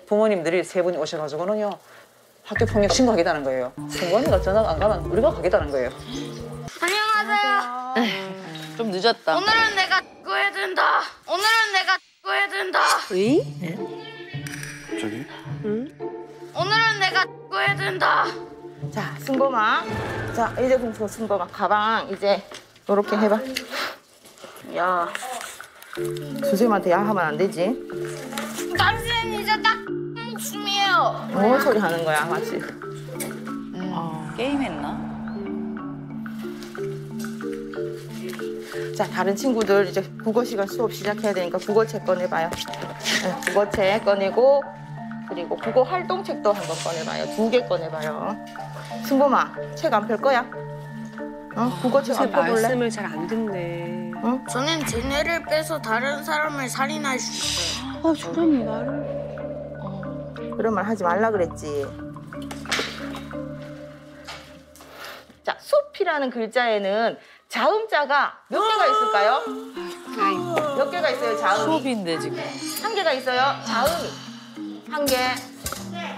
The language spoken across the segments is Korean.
부모님들이 세 분이 오셔가지고는요 학교 폭력 신고하겠다는 거예요. 승관이가 전학 안 가면 우리가 가겠다는 거예요. 안녕하세요. 좀 늦었다. 오늘은 내가 해야 된다. 오늘은 내가 해야 된다. 왜? 갑자기? 오늘은 내가 해야 된다. 자, 승범아. 자, 이제 공부 승범아. 가방 이제 요렇게 해봐. 야. 선생님한테 야 하면 안 되지. 당신은 이제 딱 목숨이에요. 뭔 소리 하는 거야, 마치. 게임했나? 자, 다른 친구들 이제 국어 시간 수업 시작해야 되니까 국어책 꺼내봐요. 네, 국어책 꺼내고 그리고 국어 활동책도 한번 꺼내봐요. 2개 꺼내봐요. 승범아, 책 안 펼 거야? 국어책 안 펴볼래? 말씀을 잘 안 듣네. 저는 제 뇌를 빼서 다른 사람을 살인할 수 있어요. 저런 말을. 그런 말 하지 말라 그랬지. 자, 숲이라는 글자에는 자음자가 몇 개가 있을까요? 몇 개가 있어요, 자음이? 수업인데 지금. 한 개가 있어요, 자음이. 한 개,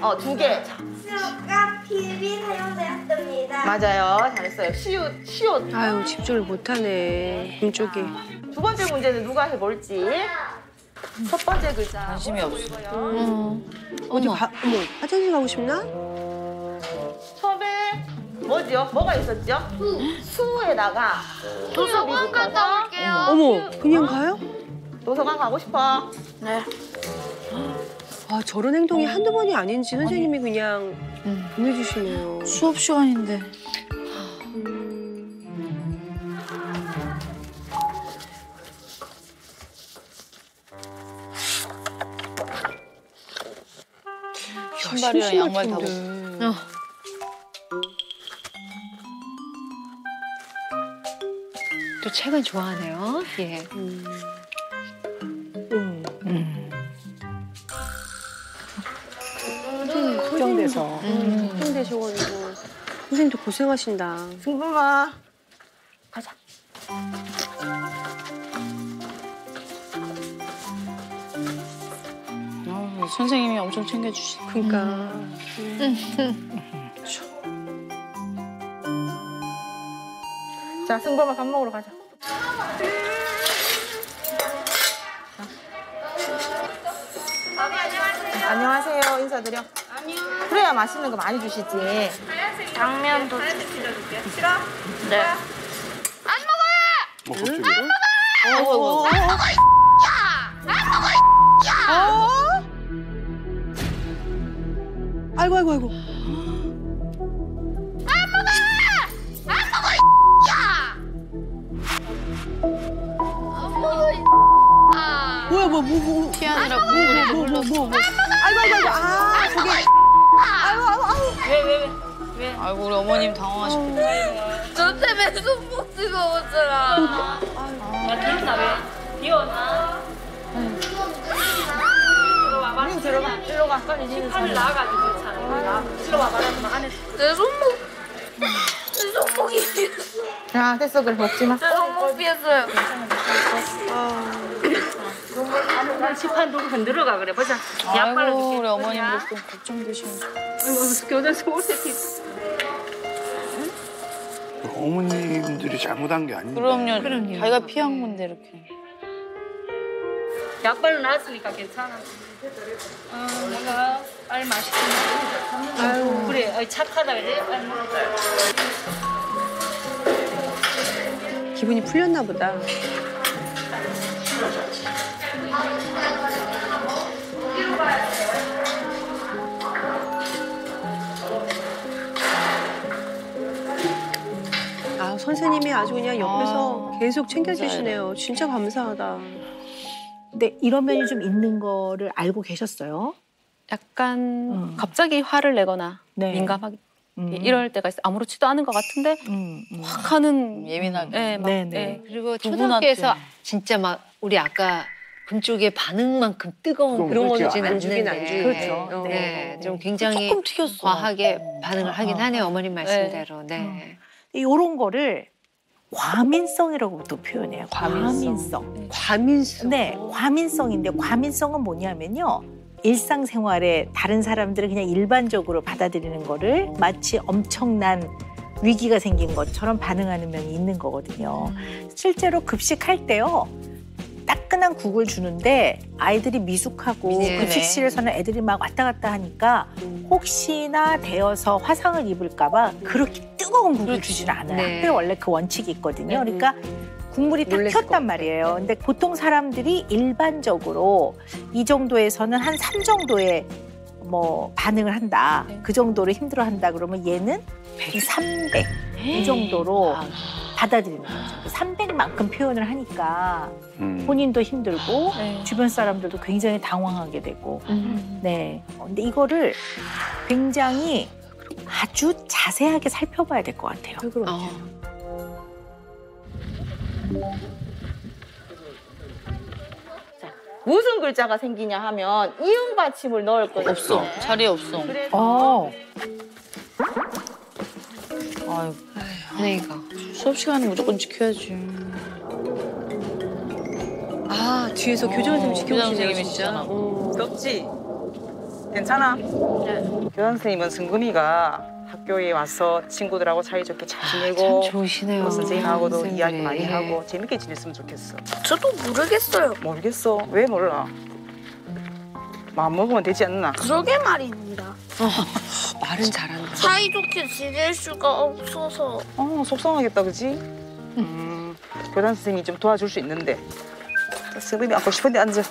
2개. 수가 필히 사용되었습니다. 맞아요, 잘했어요. 시옷. 아유, 집중을 못하네. 금쪽이. 두 번째 문제는 누가 해볼지. 첫 번째 글자. 관심이 없어. 어디 어머, 화장실 가고 싶나? 처음에 뭐죠? 뭐가 있었죠? 수에다가 도서관 갔다 올게요. 어머, 그냥 가요? 도서관 가고 싶어. 네. 아, 저런 행동이 한두 번이 아닌지 선생님이 그냥 보내주시네요. 수업 시간인데. 신발이랑 양말 다 벗고. 또 책은 좋아하네요. 예. 걱정돼서. 걱정되셔가지고. 선생님도 고생하신다. 승범아, 가자. 선생님이 엄청 챙겨주시. 그러니까. 자, 승범아 밥 먹으러 가자. 안녕하세요. 인사드려. 안녕. 그래야 맛있는 거 많이 주시지. 당면도 싫어? 네. 안 먹어요! 안 먹어. 아이고, 아이고, 아이고. 뭐야, 뭐. 피하느라 뭐. 아이고, 아이고. 아, 저게. 왜? 아이고 우리 어머님 당황하셨겠다. 저 때문에 손목 뜨거웠잖아. 기억나 왜? 기억나? 응, 들어가. 일로 가. 빨리 니는 팔을 나와가지고 자. 일로 와. 말하지 마. 안에. 내 손목이 야, 됐어. 그래. 먹지 마. 제 손목 피했어요. 시판 두고 흔들어가 그래. 보자. 아이고 우리 어머님도 좀 걱정되시네. 교대에서 올 때. 어머님들이 잘못한 게 아닌데. 그럼요. 자기가 피한 건데 이렇게. 약발로 나왔으니까 괜찮아. 뭔가 빨리 맛있게 먹어. 아유, 그래. 착하다 그래. 빨리 먹어. 기분이 풀렸나 보다. 아, 선생님이 아주 그냥 옆에서 계속 챙겨주시네요. 진짜 감사하다. 근데 이런 면이 좀 있는 거를 알고 계셨어요? 약간 갑자기 화를 내거나 네. 민감하게 이럴 때가 있어요. 아무렇지도 않은 것 같은데 확 하는 예민하게. 네, 막, 네네. 네. 그리고 두 초등학교에서 진짜 막 우리 아까 금쪽의 반응만큼 뜨거운 그런 그렇지 거는 안 주긴 안 않는데 그렇죠. 네, 좀 굉장히 조금 튀겼어. 과하게 반응을 하긴 하네요. 어머님 말씀대로. 네. 이런 거를 과민성이라고 또 표현해요. 과민성. 과민성. 네, 과민성인데 과민성은 뭐냐면요. 일상생활에 다른 사람들은 그냥 일반적으로 받아들이는 거를 마치 엄청난 위기가 생긴 것처럼 반응하는 면이 있는 거거든요. 실제로 급식할 때요. 따끈한 국을 주는데 아이들이 미숙하고 네. 급식실에서는 애들이 막 왔다 갔다 하니까 혹시나 데어서 화상을 입을까 봐 그렇게 뜨거운 국을 주지는 않아요. 네. 학교에 원래 그 원칙이 있거든요. 그러니까 국물이 딱 튀었단 말이에요. 근데 보통 사람들이 일반적으로 이 정도에서는 한 3 정도의 뭐 반응을 한다. 그 정도로 힘들어한다. 그러면 얘는 300 이 정도로 받아들이는 거죠. 300만큼 표현을 하니까 본인도 힘들고 주변 사람들도 굉장히 당황하게 되고. 네. 근데 이거를 굉장히 아주 자세하게 살펴봐야 될 것 같아요. 무슨 글자가 생기냐 하면 이응 받침을 넣을 거예요. 없어. 자리에 없어. 아유, 하나이가. 수업 시간은 무조건 지켜야지. 아, 뒤에서 교장 선생님이 교장 지켜주시네요, 선생님이 진짜. 덥지? 괜찮아? 교장 선생님은 승금이가 학교에 와서 친구들하고 사이좋게 잘 지내고 참 좋으시네요. 선생님하고도 선생님들이. 이야기 많이 하고 재밌게 지냈으면 좋겠어. 저도 모르겠어요. 모르겠어. 왜 몰라? 마음 먹으면 되지 않나? 그러게 말입니다. 말은 잘한다. 사이좋게 지낼 수가 없어서. 속상하겠다, 그지? 교장 선생님이 좀 도와줄 수 있는데. 승범이 앉고 싶은데 앉아.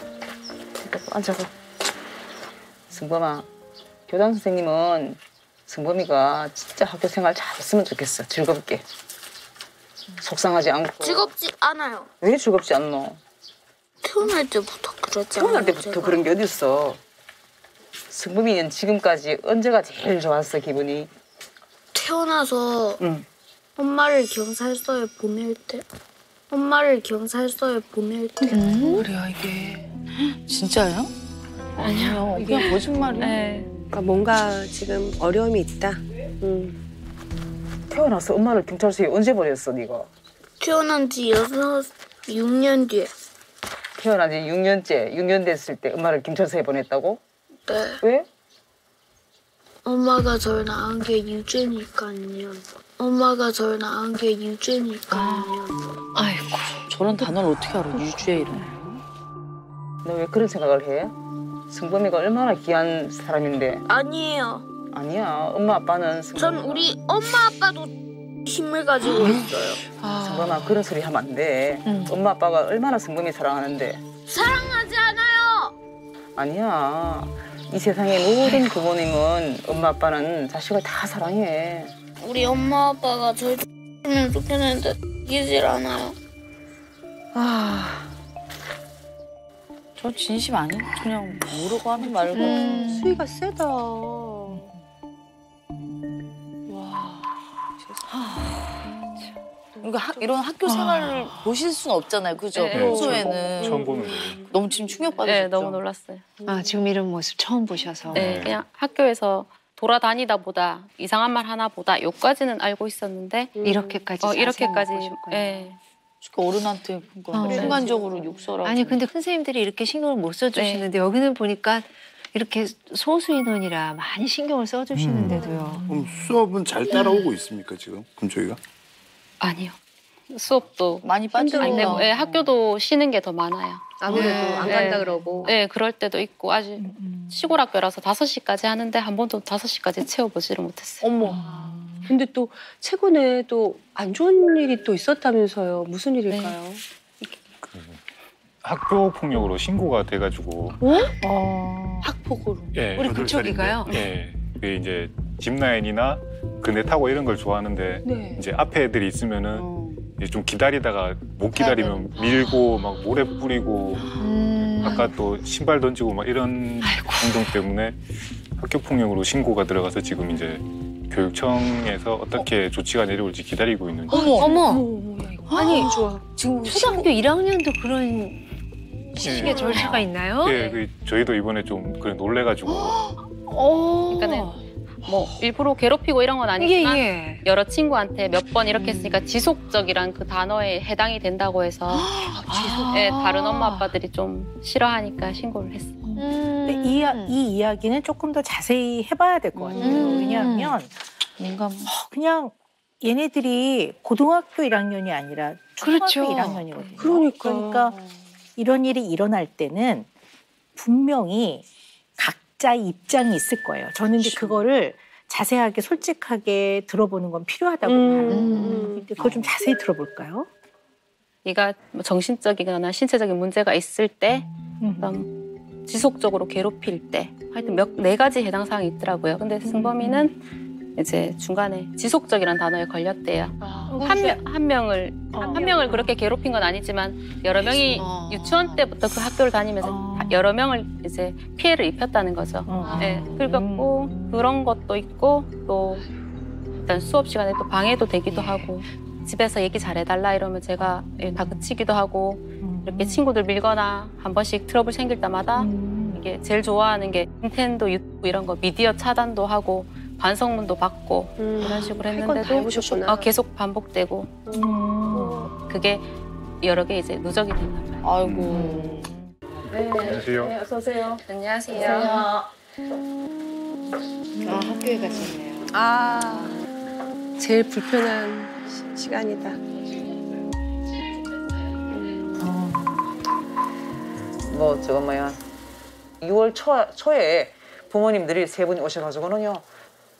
앉아봐. 승범아, 교장 선생님은 승범이가 진짜 학교 생활 잘했으면 좋겠어. 즐겁게. 속상하지 않고. 즐겁지 않아요. 왜 즐겁지 않노? 태어날 때부터 그랬잖아요. 태어날 때부터 제가. 그런 게 어딨어. 승범이는 지금까지 언제가 제일 좋았어, 기분이? 태어나서 응. 엄마를 경찰서에 보낼 때. 엄마를 경찰서에 보낼 때. 그래요, 이게. 진짜요? 아니요. 그냥 거짓말이에요. 네. 그러니까 뭔가 지금 어려움이 있다. 태어나서 엄마를 경찰서에 언제 보냈어, 네가? 태어난 지 6년 뒤에. 태어난 지 6년째, 6년 됐을 때 엄마를 경찰서에 보냈다고? 네. 왜? 엄마가 절 낳은 게 유죄니까요. 엄마가 절 낳은 게 유죄니까요. 아이고, 저런 단어를 어떻게 알아, 유주의 이름. 너 왜 그런 생각을 해? 승범이가 얼마나 귀한 사람인데. 아니에요. 아니야, 엄마 아빠는 전 우리 엄마 아빠도 힘을 가지고 있어요. 승범아, 그런 소리 하면 안 돼. 엄마 아빠가 얼마나 승범이 사랑하는데. 사랑하지 않아요. 아니야, 이 세상의 모든 부모님은 엄마 아빠는 자식을 다 사랑해. 우리 엄마 아빠가 절 X면 좋겠는데 이기질 않아요. 저 진심 아니야? 그냥 모르고 하는 말고. 수위가 세다. 그러니까 이런 학교 생활을 보실 수는 없잖아요, 그죠? 네. 평소에는. 처음 보는 거예요. 너무 지금 충격받으셨죠? 네, 너무 놀랐어요. 지금 이런 모습 처음 보셔서. 네, 그냥 학교에서 돌아다니다 보다 이상한 말 하나 보다 요까지는 알고 있었는데 이렇게까지 자세히 이렇게까지 보셨구나. 네. 어른한테 그러니까 순간적으로 욕설하고. 아니 근데 선생님들이 이렇게 신경을 못 써주시는데 여기는 보니까 이렇게 소수 인원이라 많이 신경을 써주시는데도요. 그럼 수업은 잘 따라오고 있습니까 지금 금쪽이가? 아니요. 수업도 많이 안 되고 빠지니까. 네, 학교도 쉬는 게 더 많아요. 아무래도 안 네. 간다 그러고. 네, 그럴 때도 있고 아주 시골 학교라서 5시까지 하는데 한 번도 5시까지 채워보지를 못했어요. 어머. 근데 또 최근에 또 안 좋은 일이 또 있었다면서요. 무슨 일일까요? 학교 폭력으로 신고가 돼가지고 학폭으로. 예, 우리 8살인데, 그쪽이가요? 예, 그 이제 짚라인이나 그네 타고 이런 걸 좋아하는데 네. 이제 앞에 애들이 있으면은 이제 좀 기다리다가 못 기다리면 밀고 막 모래 뿌리고 아까 또 신발 던지고 막 이런 행동 때문에 학교 폭력으로 신고가 들어가서 지금 이제 교육청에서 어떻게 조치가 내려올지 기다리고 있는 중. 어머. 야, 이거 아니 좋아. 지금 초등학교 1학년도 그런 시식의 절차가 있나요? 예, 그 저희도 이번에 좀 그래 놀래가지고 그러니까는 뭐 일부러 괴롭히고 이런 건 아니지만 예. 여러 친구한테 몇 번 이렇게 했으니까 지속적이란 그 단어에 해당이 된다고 해서 예, 다른 엄마 아빠들이 좀 싫어하니까 신고를 했어요. 근데 이 이야기는 조금 더 자세히 해봐야 될 것 같아요. 왜냐하면 그냥 얘네들이 고등학교 1학년이 아니라 초등학교 그렇죠. 1학년이거든요. 그러니까. 이런 일이 일어날 때는 분명히 각자의 입장이 있을 거예요. 저는 이제 그거를 자세하게 솔직하게 들어보는 건 필요하다고 봐요. 그거 좀 자세히 들어볼까요? 네가 뭐 정신적이거나 신체적인 문제가 있을 때 지속적으로 괴롭힐 때 하여튼 네 가지 해당 사항이 있더라고요. 근데 승범이는 이제 중간에 지속적이라는 단어에 걸렸대요. 한 명을 그렇게 괴롭힌 건 아니지만 여러 명이 유치원 때부터 그 학교를 다니면서 여러 명을 이제 피해를 입혔다는 거죠. 네, 그리고 그런 것도 있고 또 일단 수업 시간에 또 방해도 되기도 하고 집에서 얘기 잘해달라 이러면 제가 다 그치기도 하고 이렇게 친구들 밀거나 한 번씩 트러블 생길 때마다 이게 제일 좋아하는 게 닌텐도, 유튜브 이런 거 미디어 차단도 하고 반성문도 받고 이런 식으로 했는데도 계속 반복되고 그게 여러 개 이제 누적이 됐나 봐요. 아이고. 네. 안녕하세요. 네, 어서 오세요. 안녕하세요. 학교에 가셨네요. 제일 불편한 시간이다. 뭐 저거 뭐야 6월 초에 부모님들이 3분이 오셔가지고는요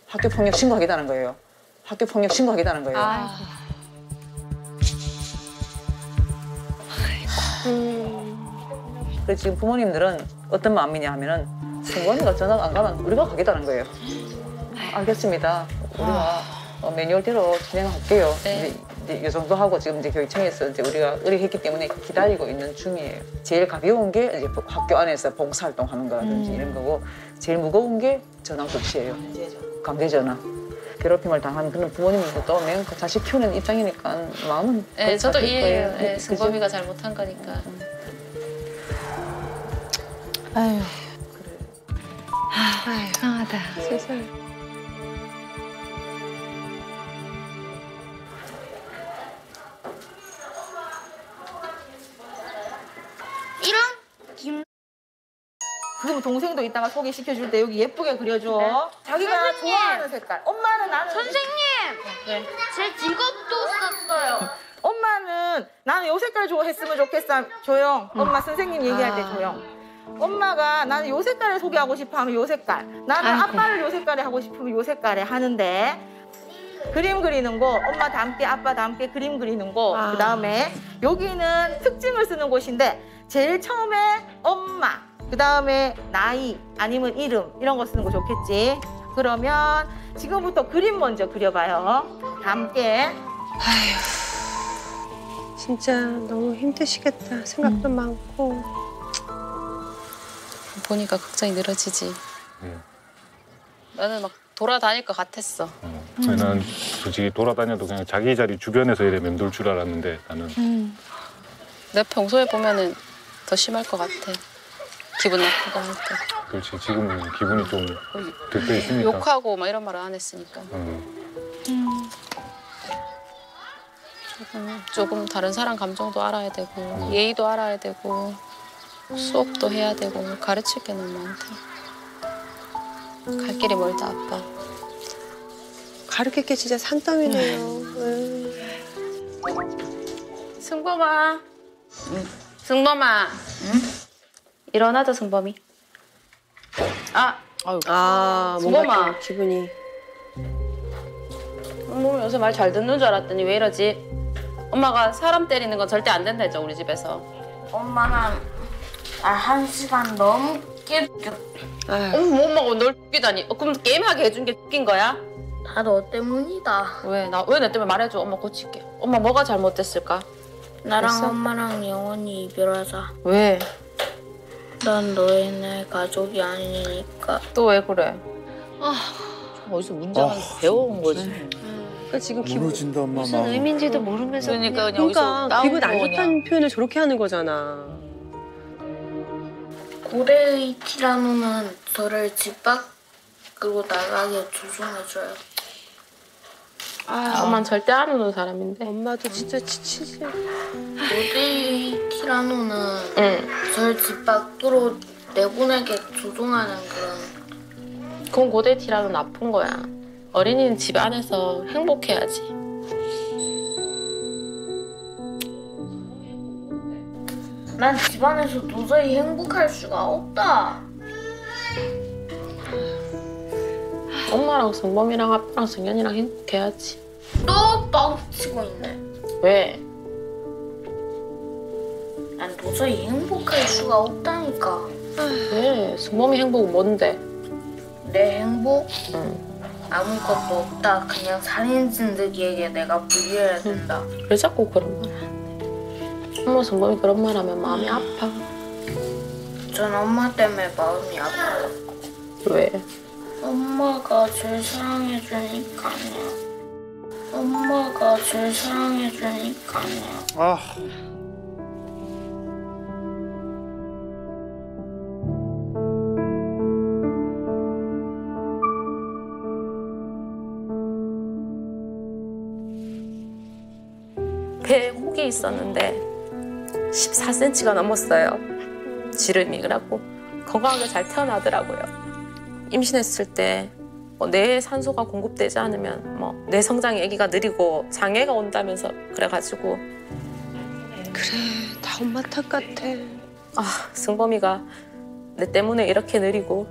학교 폭력 신고하겠다는 거예요. 학교 폭력 신고하겠다는 거예요. 그래서 지금 부모님들은 어떤 마음이냐 하면은 승관이가 전학 안 가면 우리가 가겠다는 거예요. 알겠습니다. 우리가 매뉴얼대로 진행할게요. 네. 이제 이 정도 하고 지금 이제 교육청에서 이제 우리가 의뢰했기 때문에 기다리고 있는 중이에요. 제일 가벼운 게 이제 학교 안에서 봉사활동 하는 거라든지 이런 거고 제일 무거운 게 전학 조치예요. 강제 전학. 괴롭힘을 당한 그런 부모님들도 맨 자식 키우는 입장이니까 마음은 네, 저도 거예요. 이해해요. 네, 그죠? 승범이가 잘못한 거니까. 아유. 이상하다. 세상에. 그럼 동생도 이따가 소개시켜줄 때 여기 예쁘게 그려줘. 자기가 선생님! 좋아하는 색깔. 엄마는 나는 선생님! 제 직업도 썼어요. 엄마는 나는 요 색깔 좋아했으면 좋겠어. 조용. 엄마 선생님 얘기할 때 조용. 엄마가 나는 요 색깔을 소개하고 싶어 하면 요 색깔. 나는 아빠를 요 색깔에 하고 싶으면 요 색깔에 하는데 그림 그리는 거 엄마 닮게 아빠 닮게 그림 그리는 거 그다음에 여기는 특징을 쓰는 곳인데 제일 처음에 엄마 그다음에 나이 아니면 이름 이런 거 쓰는 거 좋겠지. 그러면 지금부터 그림 먼저 그려봐요. 닮게. 진짜 너무 힘드시겠다. 생각도 많고. 보니까 걱정이 늘어지지. 네. 나는 막 돌아다닐 것 같았어. 나는 솔직히 돌아다녀도 그냥 자기 자리 주변에서 이래 맴돌 줄 알았는데 나는 내 평소에 보면은 더 심할 것 같아. 기분 나쁘고 할 때. 그렇지 지금 기분이 좀 들떠 있으니까. 욕하고 막 이런 말을 안 했으니까. 조금 다른 사람 감정도 알아야 되고 예의도 알아야 되고 수업도 해야 되고 가르칠 게 너무 많다. 갈 길이 멀다 아빠. 가르칠 게 진짜 산더미네요. 승범아. 승범아. 일어나자 승범이. 뭔가 승범아. 좀 기분이. 요새 말 잘 듣는 줄 알았더니 왜 이러지? 엄마가 사람 때리는 건 절대 안 된다 했죠 우리 집에서. 엄마는 1시간 넘게 엄마가 널 웃기다니. 그럼 게임하게 해준 게 웃긴 거야? 다 너 때문이다. 왜 내 때문에 말해줘. 엄마 고칠게. 엄마 뭐가 잘못됐을까? 나랑 됐어? 엄마랑 영원히 이별하자. 왜? 난 너의 내 가족이 아니니까. 또 왜 그래? 어디서 문장을 배워온 거지. 그러니까 지금 기분 무너진다 엄마 무슨 마음. 의미인지도 모르면서 그러니까 그냥 어디서 그러니까 기분 안 따온 좋다는 표현을 저렇게 하는 거잖아. 고래의 티라노는 저를 집 밖 그리고 나가게 조종해줘요. 엄마는 절대 안 우는 사람인데. 엄마도 진짜 지치지. 고대 티라노는 저를 집 밖으로 내보내게 조종하는 그런. 그건 고대 티라노는 나쁜 거야. 어린이는 집 안에서 행복해야지. 난 집안에서 도저히 행복할 수가 없다. 엄마랑 성범이랑 아빠랑 성현이랑 행복해야지. 또 뻥치고 있네. 왜? 난 도저히 행복할 수가 없다니까. 왜? 성범이 행복은 뭔데? 내 행복? 아무것도 없다. 그냥 살인 진드기에게 내가 불리해야 된다. 왜 자꾸 그런 말 하는데? 엄마 성범이 그런 말 하면 마음이 아파. 전 엄마 때문에 마음이 아파요. 왜? 엄마가 제일 사랑해주니까요. 엄마가 제일 사랑해주니까요. 아, 배에 혹이 있었는데 14cm가 넘었어요. 지름이. 그래갖고 건강하게 잘 태어나더라고요. 임신했을 때 뇌에 산소가 공급되지 않으면 뇌 성장이 아기가 느리고 장애가 온다면서 그래가지고. 그래, 다 엄마 탓 같아. 승범이가 내 때문에 이렇게 느리고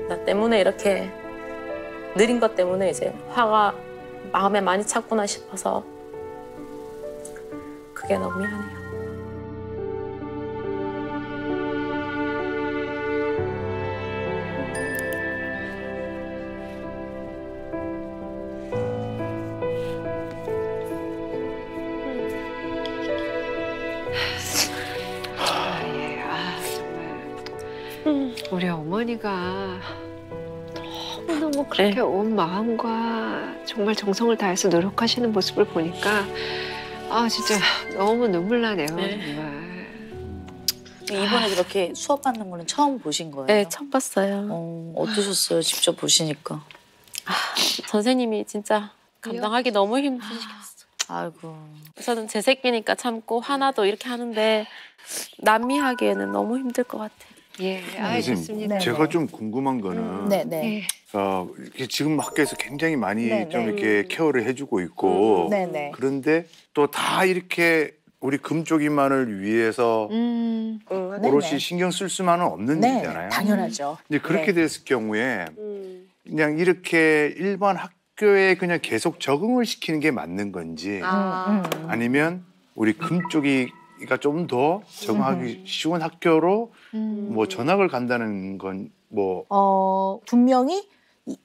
나 때문에 이렇게 느린 것 때문에 이제 화가 마음에 많이 찼구나 싶어서 그게 너무 미안해요. 우리 어머니가 너무너무 그렇게 온 마음과 정말 정성을 다해서 노력하시는 모습을 보니까 진짜 너무 눈물 나네요. 정말. 이번에 그렇게 수업 받는 거는 처음 보신 거예요? 네, 처음 봤어요. 어떠셨어요? 직접 보시니까. 선생님이 진짜 감당하기 너무 힘드시겠어요. 아이고. 저는 제 새끼니까 참고 화나도 이렇게 하는데 남미하기에는 너무 힘들 것 같아요. 예, 선생님, 제가 좀 궁금한 거는 이렇게 지금 학교에서 굉장히 많이 좀 이렇게 케어를 해주고 있고 그런데 또 다 이렇게 우리 금쪽이만을 위해서 오롯이 신경 쓸 수만은 없는 일이잖아요. 당연하죠. 근데 그렇게 됐을 경우에 그냥 이렇게 일반 학교에 그냥 계속 적응을 시키는 게 맞는 건지 아니면 우리 금쪽이가 좀 더 적응하기 쉬운 학교로 뭐 전학을 간다는 건 분명히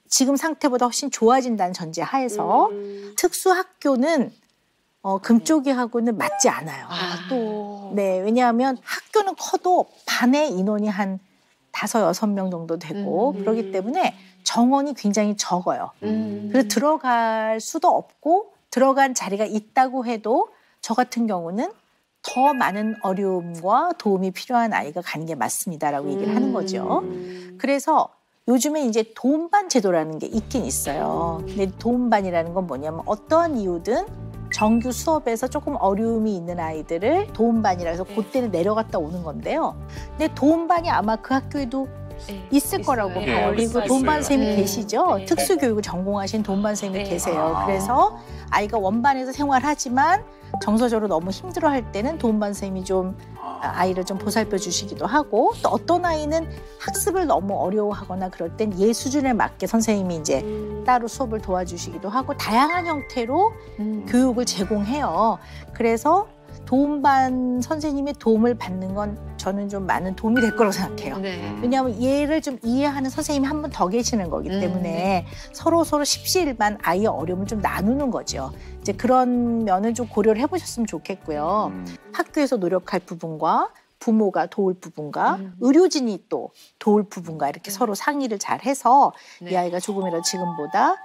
지금 상태보다 훨씬 좋아진다는 전제 하에서 특수 학교는 금쪽이하고는 맞지 않아요. 네, 왜냐하면 학교는 커도 반의 인원이 한 5, 6명 정도 되고 그렇기 때문에 정원이 굉장히 적어요. 그래서 들어갈 수도 없고 들어간 자리가 있다고 해도 저 같은 경우는 더 많은 어려움과 도움이 필요한 아이가 가는 게 맞습니다라고 얘기를 하는 거죠. 그래서 요즘에 이제 도움반 제도라는 게 있긴 있어요. 근데 도움반이라는 건 뭐냐면 어떠한 이유든 정규 수업에서 조금 어려움이 있는 아이들을 도움반이라 해서 그때는 내려갔다 오는 건데요. 근데 도움반이 아마 그 학교에도 있을 거라고 봐요. 그리고 도움반 선생님이 계시죠. 특수교육을 전공하신 도움반 선생님이 계세요. 그래서 아이가 원반에서 생활하지만 정서적으로 너무 힘들어할 때는 도움반 선생님이 좀 아이를 좀 보살펴 주시기도 하고 또 어떤 아이는 학습을 너무 어려워하거나 그럴 땐 얘 수준에 맞게 선생님이 이제 따로 수업을 도와주시기도 하고 다양한 형태로 교육을 제공해요. 그래서 도움반 선생님의 도움을 받는 건 저는 좀 많은 도움이 될 거라고 생각해요. 왜냐하면 얘를 좀 이해하는 선생님이 한 분 더 계시는 거기 때문에 서로 십시일반 아이의 어려움을 좀 나누는 거죠. 이제 그런 면은 좀 고려를 해보셨으면 좋겠고요. 학교에서 노력할 부분과 부모가 도울 부분과 의료진이 또 도울 부분과 이렇게 서로 상의를 잘 해서 이 아이가 조금이라도 지금보다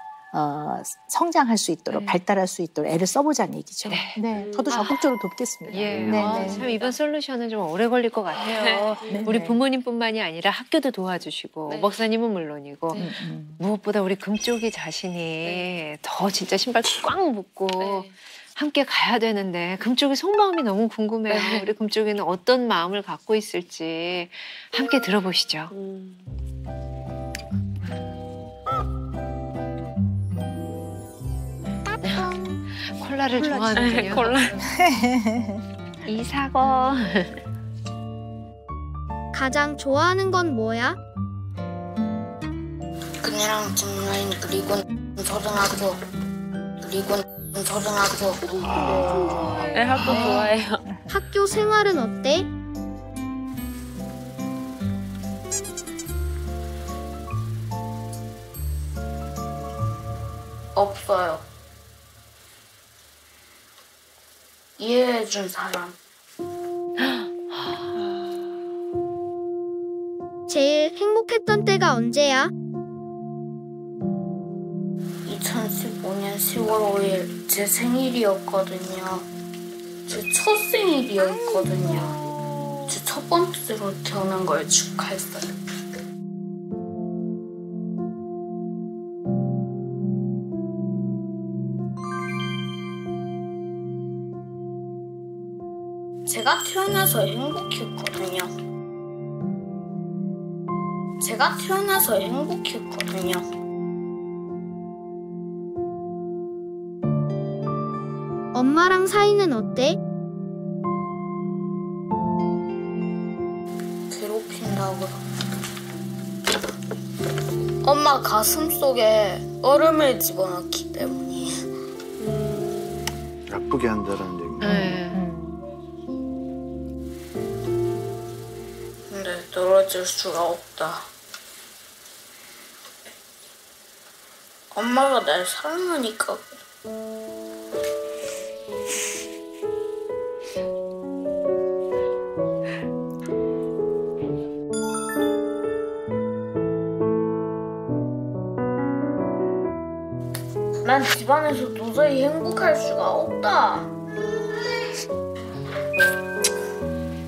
성장할 수 있도록 발달할 수 있도록 애를 써보자는 얘기죠. 네, 저도 적극적으로 돕겠습니다. 예. 네. 참 이번 솔루션은 좀 오래 걸릴 것 같아요. 우리 부모님뿐만이 아니라 학교도 도와주시고 목사님은 물론이고 무엇보다 우리 금쪽이 자신이 더 진짜 신발 꽉 묶고 함께 가야 되는데 금쪽이 속마음이 너무 궁금해요. 우리 금쪽이는 어떤 마음을 갖고 있을지 함께 들어보시죠. 콜라를 좋아하는군요. 콜라. 이사거. 가장 좋아하는 건 뭐야? 그녀랑 정라인 그리고 초등학교 그리고 초등학교. 네, 학교 좋아해요. 학교 생활은 어때? 없어요. 이해해준 사람. 제일 행복했던 때가 언제야? 2015년 10월 5일 제 생일이었거든요. 제 첫 생일이었거든요. 제 첫 번째로 태어난 걸 축하했어요. 제가 태어나서 행복했거든요. 제가 태어나서 행복했거든요. 엄마랑 사이는 어때? 괴롭힌다고. 엄마 가슴 속에 얼음을 집어넣기 때문이에요. 아프게 한다는 얘기. 근데 떨어질 수가 없다. 엄마가 날 사랑하니까. 난 집안에서 도저히 행복할 수가 없다.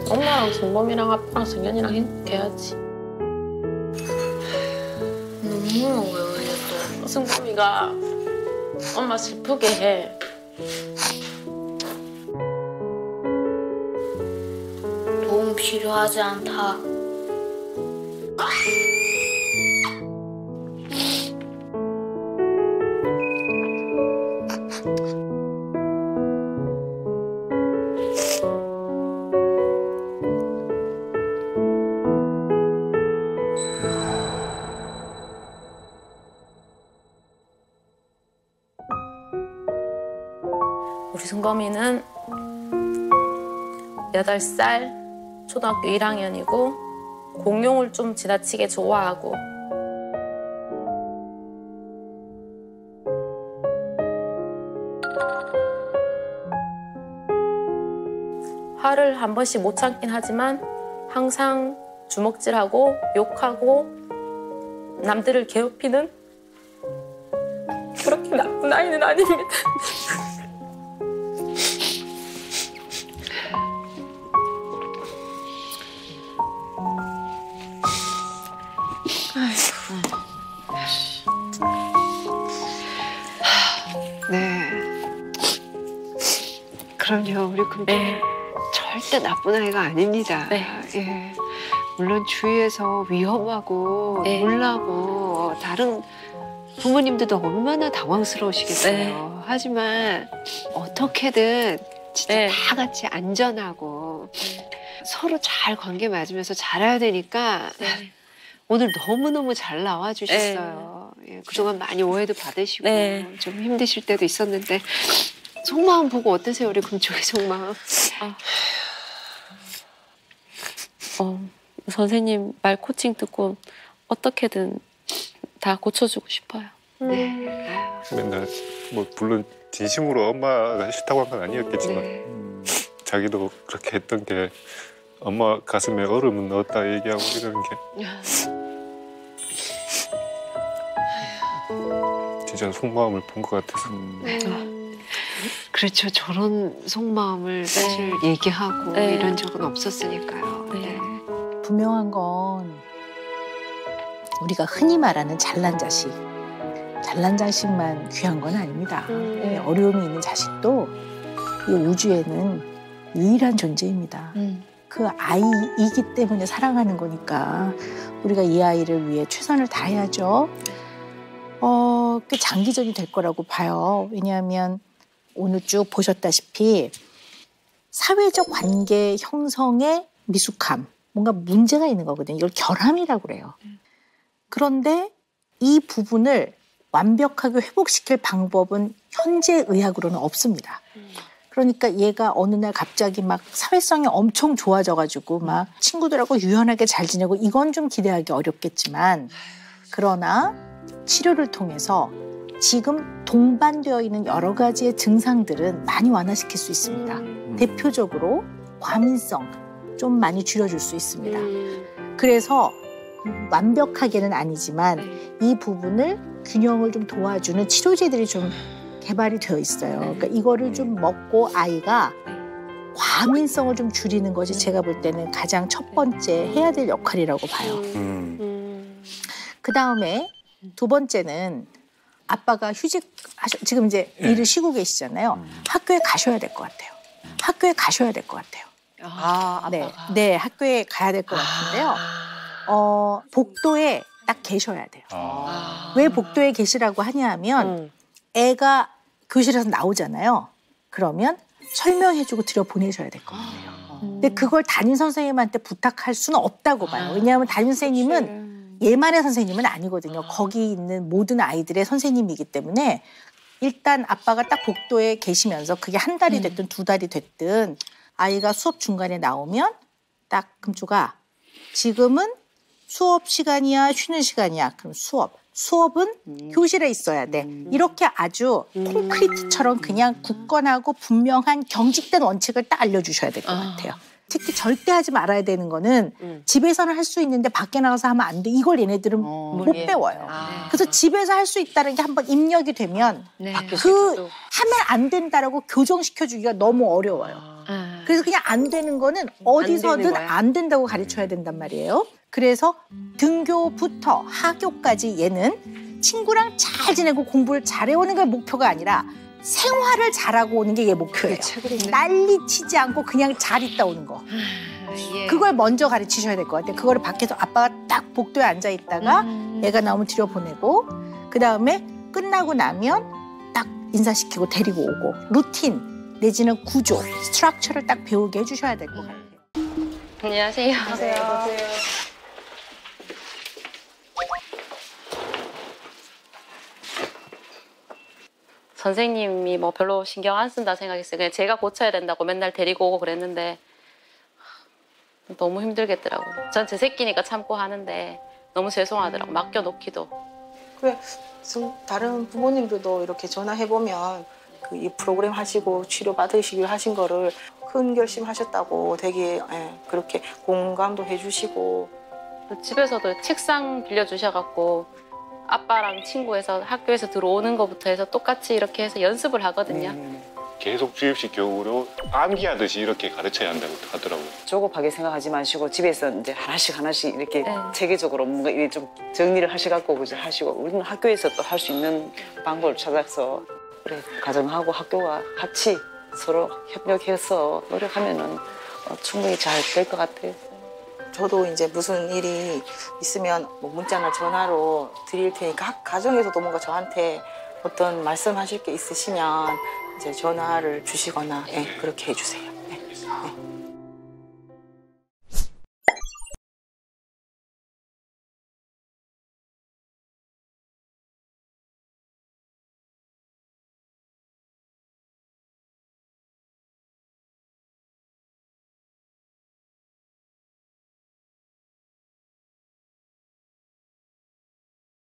엄마랑 승범이랑 아빠랑 승현이랑 행복해야지. 너무 어려워요. 승범이가 엄마 슬프게 해. 도움 필요하지 않다. 우리 승범이는 8살, 초등학교 1학년이고 공룡을 좀 지나치게 좋아하고 화를 한 번씩 못 참긴 하지만 항상 주먹질하고 욕하고 남들을 괴롭히는 그렇게 나쁜 아이는 아닙니다. 네. 그럼요. 우리 금쪽이 절대 나쁜 아이가 아닙니다. 예. 물론 주위에서 위험하고 놀라고 다른 부모님들도 얼마나 당황스러우시겠어요. 하지만 어떻게든 진짜 다 같이 안전하고 서로 잘 관계 맺으면서 자라야 되니까 오늘 너무너무 잘 나와주셨어요. 예, 그동안 많이 오해도 받으시고 좀 힘드실 때도 있었는데 속마음 보고 어떠세요? 우리 금쪽이 속마음. 선생님 말 코칭 듣고 어떻게든 다 고쳐주고 싶어요. 맨날 뭐 물론 진심으로 엄마가 싫다고 한 건 아니었겠지만 자기도 그렇게 했던 게 엄마 가슴에 얼음을 넣었다 얘기하고 이러는 게 진짜 속마음을 본 것 같아서. 그렇죠. 저런 속마음을 사실 얘기하고 네. 이런 적은 없었으니까요. 네. 분명한 건 우리가 흔히 말하는 잘난 자식. 잘난 자식만 귀한 건 아닙니다. 어려움이 있는 자식도 이 우주에는 유일한 존재입니다. 그 아이이기 때문에 사랑하는 거니까 우리가 이 아이를 위해 최선을 다해야죠. 꽤 장기전이 될 거라고 봐요. 왜냐하면 오늘 쭉 보셨다시피 사회적 관계 형성의 미숙함, 뭔가 문제가 있는 거거든요. 이걸 결함이라고 그래요. 그런데 이 부분을 완벽하게 회복시킬 방법은 현재 의학으로는 없습니다. 그러니까 얘가 어느 날 갑자기 막 사회성이 엄청 좋아져가지고 막 친구들하고 유연하게 잘 지내고 이건 좀 기대하기 어렵겠지만 그러나 치료를 통해서 지금 동반되어 있는 여러 가지의 증상들은 많이 완화시킬 수 있습니다. 대표적으로 과민성 좀 많이 줄여줄 수 있습니다. 그래서 완벽하게는 아니지만 이 부분을 균형을 좀 도와주는 치료제들이 좀 개발이 되어 있어요. 그러니까 이거를 좀 먹고 아이가 과민성을 좀 줄이는 것이 제가 볼 때는 가장 첫 번째 해야 될 역할이라고 봐요. 그 다음에 두 번째는 아빠가 지금 이제 일을 쉬고 계시잖아요. 학교에 가셔야 될 것 같아요. 학교에 가셔야 될 것 같아요. 아빠가. 네, 학교에 가야 될 것 같은데요. 복도에 딱 계셔야 돼요. 왜 복도에 계시라고 하냐 하면 애가 교실에서 나오잖아요. 그러면 설명해주고 들여보내셔야 될 것 같아요. 근데 그걸 담임 선생님한테 부탁할 수는 없다고 봐요. 왜냐하면 담임 선생님은 얘만의 선생님은 아니거든요. 거기 있는 모든 아이들의 선생님이기 때문에 일단 아빠가 딱 복도에 계시면서 그게 한 달이 됐든 두 달이 됐든 아이가 수업 중간에 나오면 딱 금주가 지금은 수업 시간이야 쉬는 시간이야. 그럼 수업은 교실에 있어야 돼. 이렇게 아주 콘크리트처럼 그냥 굳건하고 분명한 경직된 원칙을 딱 알려주셔야 될 것 같아요. 특히 절대 하지 말아야 되는 거는 집에서는 할 수 있는데 밖에 나가서 하면 안 돼. 이걸 얘네들은 못 배워요. 그래서 집에서 할 수 있다는 게 한번 입력이 되면 하면 안 된다라고 교정시켜주기가 너무 어려워요. 그래서 그냥 안 되는 거는 어디서든 안 된다고 가르쳐야 된단 말이에요. 그래서 등교부터 하교까지 얘는 친구랑 잘 지내고 공부를 잘해오는 게 목표가 아니라 생활을 잘하고 오는 게 얘 목표예요. 난리치지 않고 그냥 잘 있다 오는 거. 그걸 먼저 가르치셔야 될 것 같아요. 그거를 밖에서 아빠가 딱 복도에 앉아 있다가 애가 나오면 들여보내고 그다음에 끝나고 나면 딱 인사시키고 데리고 오고 루틴 내지는 구조, 스트럭처를 딱 배우게 해주셔야 될 것 같아요. 안녕하세요. 안녕하세요. 선생님이 뭐 별로 신경 안 쓴다 생각했어요. 그냥 제가 고쳐야 된다고 맨날 데리고 오고 그랬는데 너무 힘들겠더라고요. 전 제 새끼니까 참고 하는데 너무 죄송하더라고. 맡겨놓기도. 그래, 다른 부모님들도 이렇게 전화해보면 이 프로그램 하시고 치료 받으시기로 하신 거를 큰 결심하셨다고 되게 그렇게 공감도 해주시고. 집에서도 책상 빌려주셔갖고 아빠랑 친구에서 학교에서 들어오는 것부터 해서 똑같이 이렇게 해서 연습을 하거든요. 계속 주입식 교육으로 암기하듯이 이렇게 가르쳐야 한다고 하더라고요. 조급하게 생각하지 마시고 집에서 이제 하나씩 이렇게 체계적으로 뭔가 이렇게 좀 정리를 하셔갖고 하시고 우리는 학교에서 또 할 수 있는 방법을 찾아서 그래 가정하고 학교가 같이 서로 협력해서 노력하면은 충분히 잘 될 것 같아요. 저도 이제 무슨 일이 있으면 뭐 문자나 전화로 드릴 테니까 가정에서도 뭔가 저한테 어떤 말씀하실 게 있으시면 이제 전화를 주시거나 그렇게 해주세요.